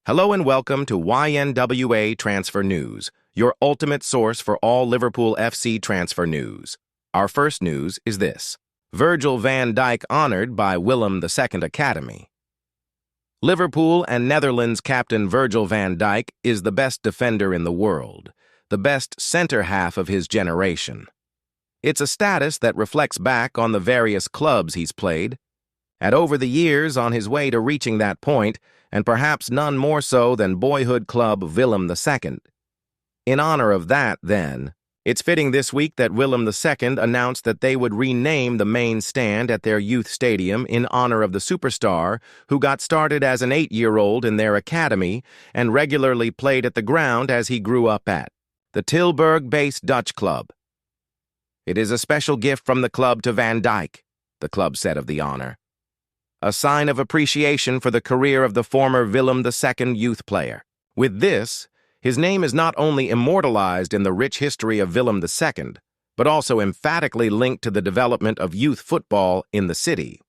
Hello and welcome to YNWA Transfer News, your ultimate source for all Liverpool FC transfer news. Our first news is this: Virgil van Dijk honored by Willem II Academy. Liverpool and Netherlands captain Virgil van Dijk is the best defender in the world, the best center-half of his generation. It's a status that reflects back on the various clubs he's played, and over the years on his way to reaching that point, and perhaps none more so than boyhood club Willem II. In honor of that, then, it's fitting this week that Willem II announced that they would rename the main stand at their youth stadium in honor of the superstar who got started as an 8-year-old in their academy and regularly played at the ground as he grew up at the Tilburg-based Dutch club. "It is a special gift from the club to Van Dijk," the club said of the honor. A sign of appreciation for the career of the former Willem II youth player. With this, his name is not only immortalized in the rich history of Willem II, but also emphatically linked to the development of youth football in the city.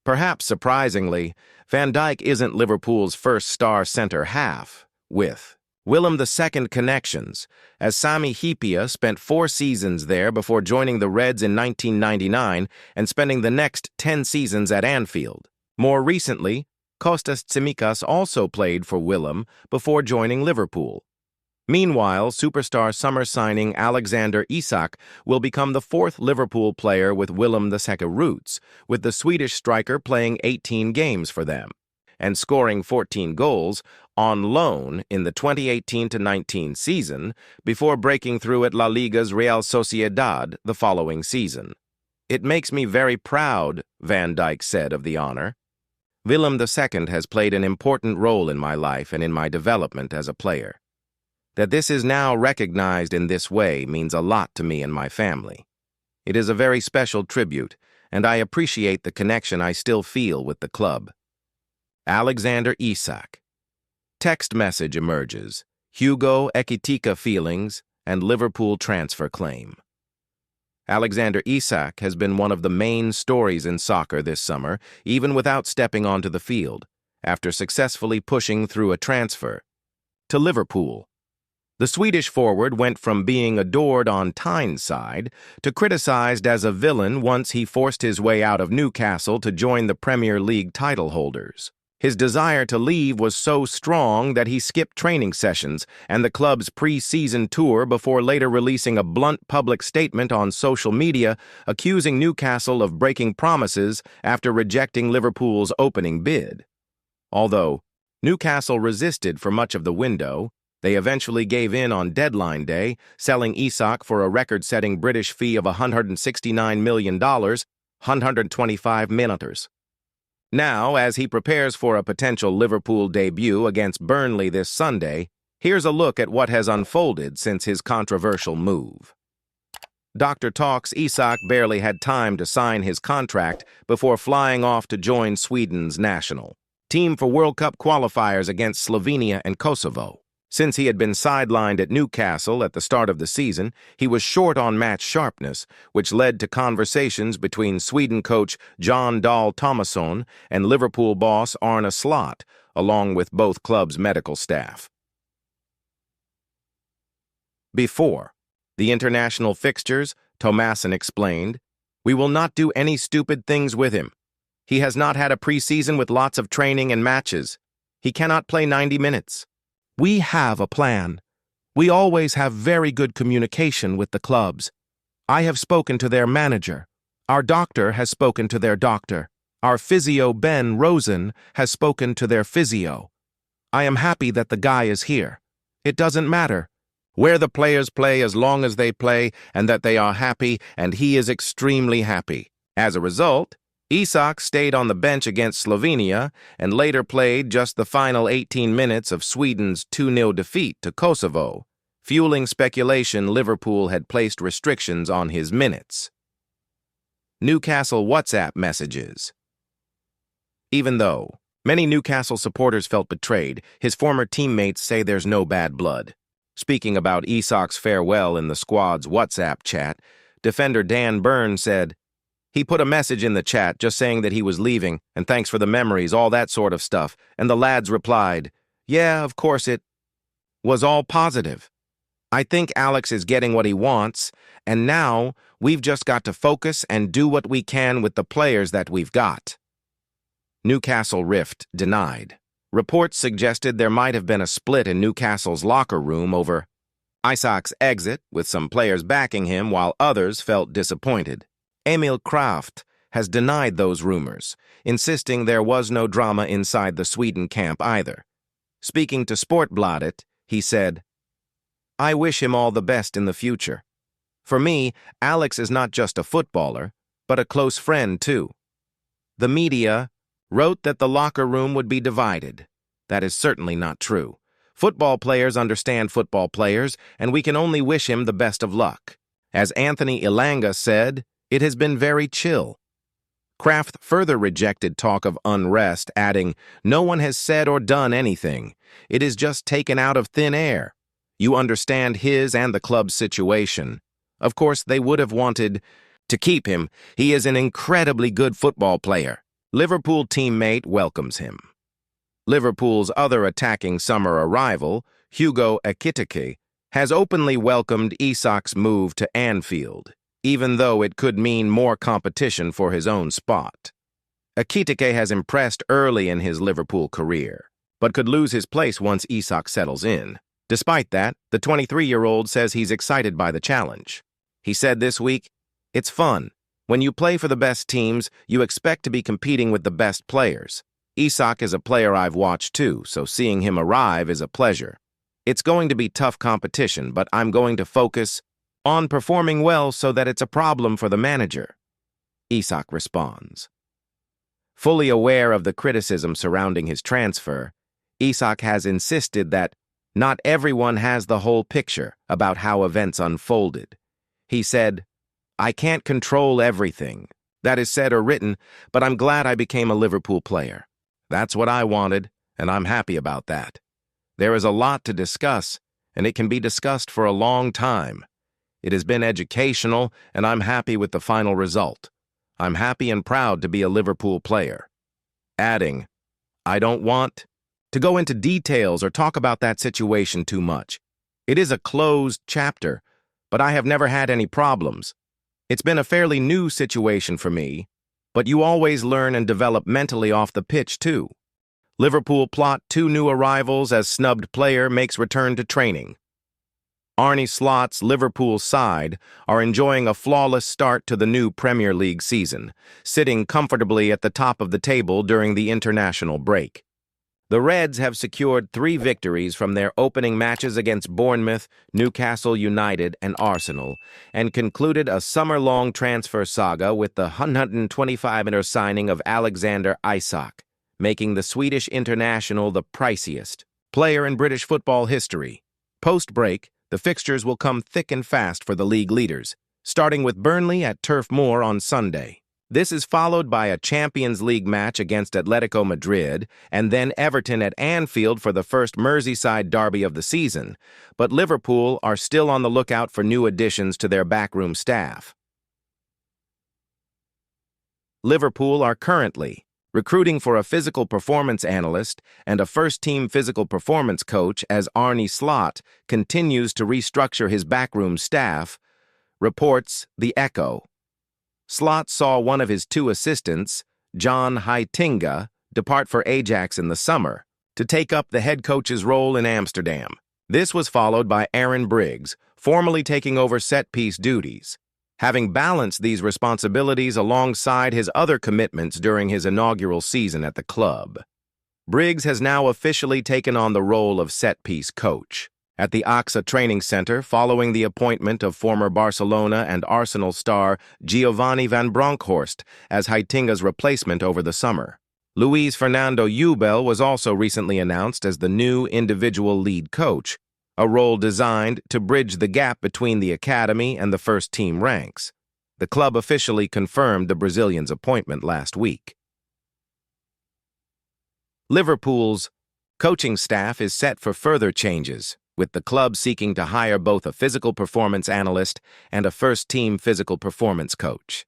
Perhaps surprisingly, Van Dijk isn't Liverpool's first star center-half, with Willem II connections, as Sami Hyypiä spent 4 seasons there before joining the Reds in 1999 and spending the next 10 seasons at Anfield. More recently, Kostas Tsimikas also played for Willem before joining Liverpool. Meanwhile, superstar summer signing Alexander Isak will become the 4th Liverpool player with Willem II roots, with the Swedish striker playing 18 games for them and scoring 14 goals on loan in the 2018-19 season before breaking through at La Liga's Real Sociedad the following season. "It makes me very proud," Van Dijk said of the honor. "Willem II has played an important role in my life and in my development as a player. That this is now recognized in this way means a lot to me and my family. It is a very special tribute, and I appreciate the connection I still feel with the club." Alexander Isak. Text message emerges: Hugo Ekitike feelings and Liverpool transfer claim. Alexander Isak has been one of the main stories in soccer this summer, even without stepping onto the field, after successfully pushing through a transfer to Liverpool. The Swedish forward went from being adored on Tyneside to criticized as a villain once he forced his way out of Newcastle to join the Premier League title holders. His desire to leave was so strong that he skipped training sessions and the club's pre-season tour before later releasing a blunt public statement on social media accusing Newcastle of breaking promises after rejecting Liverpool's opening bid. Although Newcastle resisted for much of the window, they eventually gave in on deadline day, selling Isak for a record-setting British fee of $169 million, 125 minutes. Now, as he prepares for a potential Liverpool debut against Burnley this Sunday, here's a look at what has unfolded since his controversial move. Dr. talks Isak barely had time to sign his contract before flying off to join Sweden's national team for World Cup qualifiers against Slovenia and Kosovo. Since he had been sidelined at Newcastle at the start of the season, he was short on match sharpness, which led to conversations between Sweden coach Jon Dahl Tomasson and Liverpool boss Arne Slot, along with both clubs' medical staff. Before the international fixtures, Tomasson explained, "We will not do any stupid things with him. He has not had a preseason with lots of training and matches. He cannot play 90 minutes. We have a plan. We always have very good communication with the clubs. I have spoken to their manager. Our doctor has spoken to their doctor. Our physio Ben Rosen has spoken to their physio. I am happy that the guy is here. It doesn't matter where the players play as long as they play and that they are happy, and he is extremely happy." As a result, Isak stayed on the bench against Slovenia and later played just the final 18 minutes of Sweden's 2-0 defeat to Kosovo, fueling speculation Liverpool had placed restrictions on his minutes. Newcastle WhatsApp messages. Even though many Newcastle supporters felt betrayed, his former teammates say there's no bad blood. Speaking about Isak's farewell in the squad's WhatsApp chat, defender Dan Burn said, "He put a message in the chat just saying that he was leaving, and thanks for the memories, all that sort of stuff, and the lads replied, Yeah, of course it was all positive. I think Alex is getting what he wants, and now we've just got to focus and do what we can with the players that we've got. Newcastle rift denied. Reports suggested there might have been a split in Newcastle's locker room over Isak's exit, with some players backing him while others felt disappointed. Emil Kraft has denied those rumors, insisting there was no drama inside the Sweden camp either. Speaking to Sportbladet, he said, "I wish him all the best in the future. For me, Alex is not just a footballer, but a close friend too." The media wrote that the locker room would be divided. That is certainly not true. Football players understand football players, and we can only wish him the best of luck. As Anthony Ilanga said, it has been very chill. Kraft further rejected talk of unrest, adding, "No one has said or done anything. It is just taken out of thin air. You understand his and the club's situation. Of course, they would have wanted to keep him. He is an incredibly good football player." Liverpool teammate welcomes him. Liverpool's other attacking summer arrival, Hugo Ekitike, has openly welcomed Isak's move to Anfield, even though it could mean more competition for his own spot. Ekitike has impressed early in his Liverpool career, but could lose his place once Isak settles in. Despite that, the 23-year-old says he's excited by the challenge. He said this week, "It's fun. When you play for the best teams, you expect to be competing with the best players. Isak is a player I've watched too, so seeing him arrive is a pleasure. It's going to be tough competition, but I'm going to focus on performing well so that it's a problem for the manager." Isak responds. Fully aware of the criticism surrounding his transfer, Isak has insisted that not everyone has the whole picture about how events unfolded. He said, "I can't control everything that is said or written, but I'm glad I became a Liverpool player. That's what I wanted, and I'm happy about that. There is a lot to discuss, and it can be discussed for a long time. It has been educational, and I'm happy with the final result. I'm happy and proud to be a Liverpool player." Adding, "I don't want to go into details or talk about that situation too much. It is a closed chapter, but I have never had any problems. It's been a fairly new situation for me, but you always learn and develop mentally off the pitch too." Liverpool plot 2 new arrivals as snubbed player makes return to training. Arne Slot's Liverpool side are enjoying a flawless start to the new Premier League season, sitting comfortably at the top of the table during the international break. The Reds have secured 3 victories from their opening matches against Bournemouth, Newcastle United, and Arsenal, and concluded a summer-long transfer saga with the 125-minute signing of Alexander Isak, making the Swedish international the priciest player in British football history. Post-break, the fixtures will come thick and fast for the league leaders, starting with Burnley at Turf Moor on Sunday. This is followed by a Champions League match against Atletico Madrid and then Everton at Anfield for the first Merseyside derby of the season, but Liverpool are still on the lookout for new additions to their backroom staff. Liverpool are currently recruiting for a physical performance analyst and a first-team physical performance coach as Arne Slot continues to restructure his backroom staff, reports The Echo. Slot saw one of his 2 assistants, John Heitinga, depart for Ajax in the summer to take up the head coach's role in Amsterdam. This was followed by Aaron Briggs, formally taking over set-piece duties, having balanced these responsibilities alongside his other commitments during his inaugural season at the club. Briggs has now officially taken on the role of set-piece coach at the AXA Training Center following the appointment of former Barcelona and Arsenal star Giovanni van Bronckhorst as Heitinga's replacement over the summer. Luis Fernando Eubel was also recently announced as the new individual lead coach, a role designed to bridge the gap between the academy and the first-team ranks. The club officially confirmed the Brazilian's appointment last week. Liverpool's coaching staff is set for further changes, with the club seeking to hire both a physical performance analyst and a first-team physical performance coach.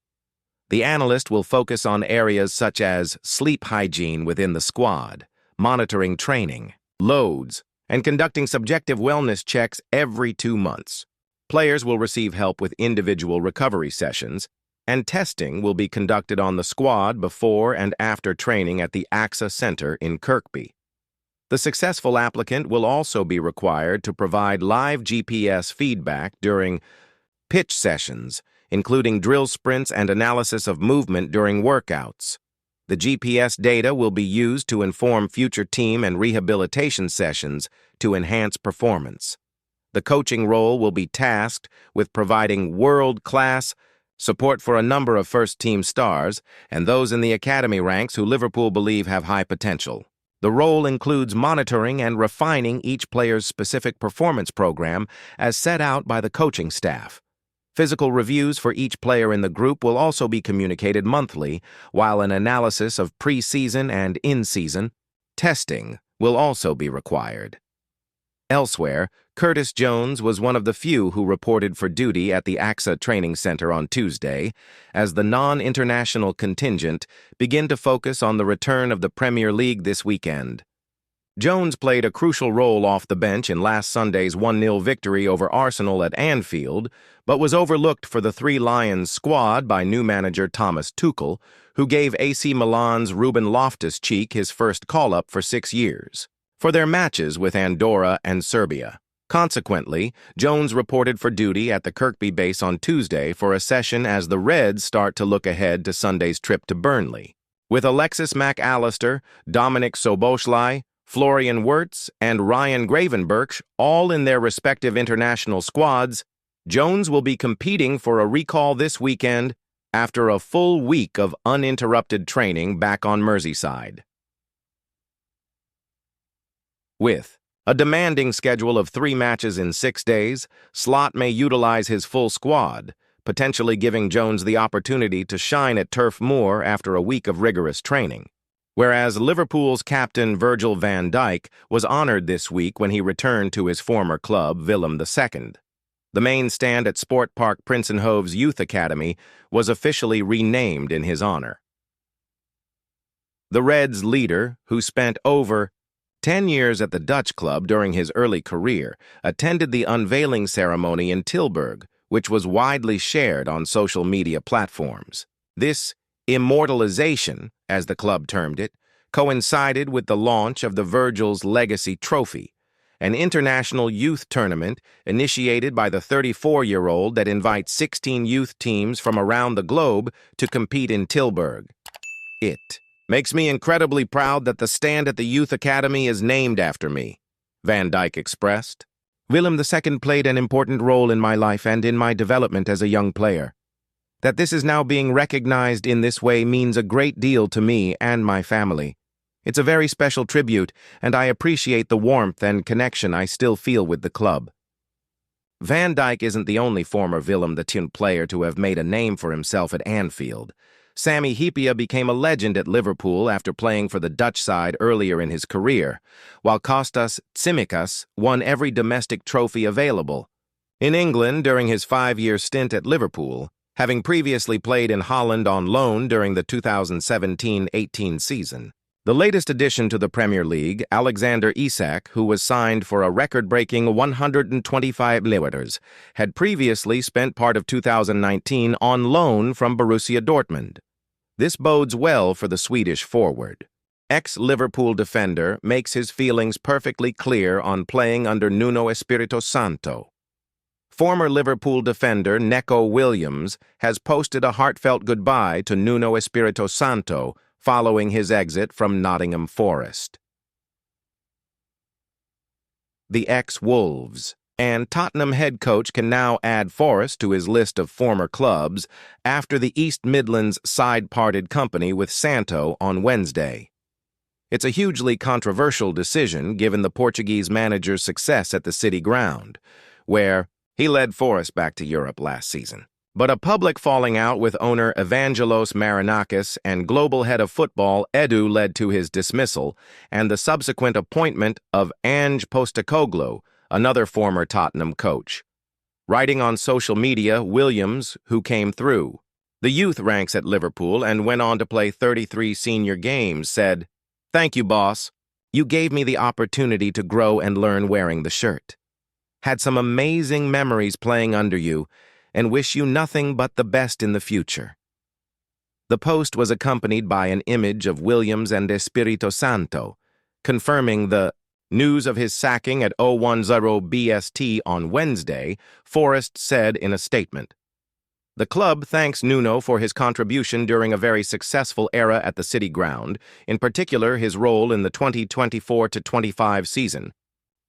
The analyst will focus on areas such as sleep hygiene within the squad, monitoring training, loads, and conducting subjective wellness checks every 2 months. Players will receive help with individual recovery sessions, and testing will be conducted on the squad before and after training at the AXA Center in Kirkby. The successful applicant will also be required to provide live GPS feedback during pitch sessions, including drill sprints and analysis of movement during workouts. The GPS data will be used to inform future team and rehabilitation sessions to enhance performance. The coaching role will be tasked with providing world-class support for a number of first-team stars and those in the academy ranks who Liverpool believe have high potential. The role includes monitoring and refining each player's specific performance program as set out by the coaching staff. Physical reviews for each player in the group will also be communicated monthly, while an analysis of pre-season and in-season testing will also be required. Elsewhere, Curtis Jones was one of the few who reported for duty at the AXA Training Center on Tuesday, as the non-international contingent began to focus on the return of the Premier League this weekend. Jones played a crucial role off the bench in last Sunday's 1-0 victory over Arsenal at Anfield, but was overlooked for the Three Lions squad by new manager Thomas Tuchel, who gave AC Milan's Ruben Loftus-Cheek his first call-up for 6 years, for their matches with Andorra and Serbia. Consequently, Jones reported for duty at the Kirkby base on Tuesday for a session as the Reds start to look ahead to Sunday's trip to Burnley. With Alexis Mac Allister, Dominic Szoboszlai, Florian Wirtz, and Ryan Gravenberch all in their respective international squads, Jones will be competing for a recall this weekend after a full week of uninterrupted training back on Merseyside. With a demanding schedule of 3 matches in 6 days, Slot may utilize his full squad, potentially giving Jones the opportunity to shine at Turf Moor after a week of rigorous training. Whereas Liverpool's captain Virgil van Dijk was honored this week when he returned to his former club, Willem II. The main stand at Sport Park Prinsenhove's Youth Academy was officially renamed in his honor. The Reds' leader, who spent over 10 years at the Dutch club during his early career, attended the unveiling ceremony in Tilburg, which was widely shared on social media platforms. This immortalization, as the club termed it, coincided with the launch of the Virgil's Legacy Trophy, an international youth tournament initiated by the 34-year-old that invites 16 youth teams from around the globe to compete in Tilburg. It makes me incredibly proud that the stand at the Youth Academy is named after me, Van Dijk expressed. Willem II played an important role in my life and in my development as a young player. That this is now being recognized in this way means a great deal to me and my family. It's a very special tribute, and I appreciate the warmth and connection I still feel with the club. Van Dijk isn't the only former Willem II player to have made a name for himself at Anfield. Sami Hyypiä became a legend at Liverpool after playing for the Dutch side earlier in his career, while Kostas Tsimikas won every domestic trophy available. In England, during his 5-year stint at Liverpool, having previously played in Holland on loan during the 2017-18 season. The latest addition to the Premier League, Alexander Isak, who was signed for a record-breaking 125 million, had previously spent part of 2019 on loan from Borussia Dortmund. This bodes well for the Swedish forward. Ex-Liverpool defender makes his feelings perfectly clear on playing under Nuno Espirito Santo. Former Liverpool defender Neco Williams has posted a heartfelt goodbye to Nuno Espirito Santo following his exit from Nottingham Forest. The ex-Wolves and Tottenham head coach can now add Forest to his list of former clubs after the East Midlands side parted company with Santo on Wednesday. It's a hugely controversial decision given the Portuguese manager's success at the City ground, where he led Forest back to Europe last season. But a public falling out with owner Evangelos Marinakis and global head of football Edu led to his dismissal and the subsequent appointment of Ange Postecoglou, another former Tottenham coach. Writing on social media, Williams, who came through the youth ranks at Liverpool and went on to play 33 senior games, said, "Thank you, boss. You gave me the opportunity to grow and learn wearing the shirt. Had some amazing memories playing under you, and wish you nothing but the best in the future." The post was accompanied by an image of Williams and Espirito Santo, confirming the news of his sacking at 010 BST on Wednesday. Forest said in a statement, "The club thanks Nuno for his contribution during a very successful era at the City Ground, in particular his role in the 2024-25 season,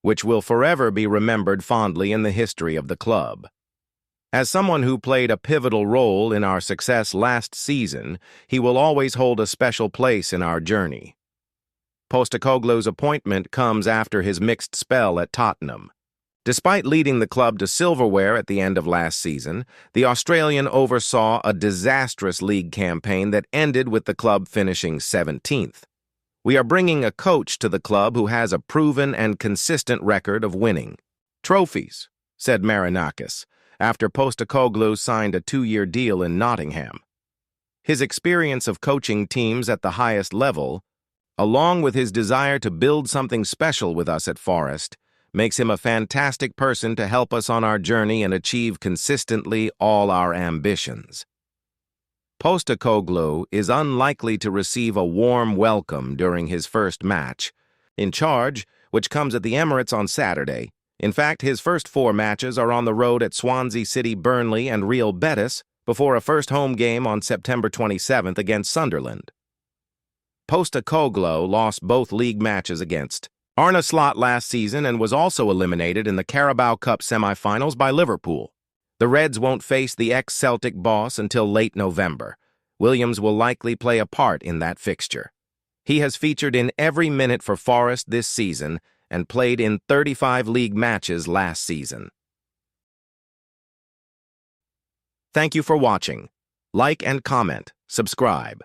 which will forever be remembered fondly in the history of the club. As someone who played a pivotal role in our success last season, he will always hold a special place in our journey." Postecoglou's appointment comes after his mixed spell at Tottenham. Despite leading the club to silverware at the end of last season, the Australian oversaw a disastrous league campaign that ended with the club finishing 17th. "We are bringing a coach to the club who has a proven and consistent record of winning trophies," said Marinakis, after Postecoglou signed a 2-year deal in Nottingham. His experience of coaching teams at the highest level, along with his desire to build something special with us at Forest, makes him a fantastic person to help us on our journey and achieve consistently all our ambitions. Postecoglou is unlikely to receive a warm welcome during his first match in charge, which comes at the Emirates on Saturday. In fact, his first 4 matches are on the road at Swansea City, Burnley, and Real Betis before a first home game on September 27th against Sunderland. Postecoglou lost both league matches against Arne Slot last season and was also eliminated in the Carabao Cup semi-finals by Liverpool. The Reds won't face the ex-Celtic boss until late November. Williams will likely play a part in that fixture. He has featured in every minute for Forest this season and played in 35 league matches last season. Thank you for watching. Like and comment. Subscribe.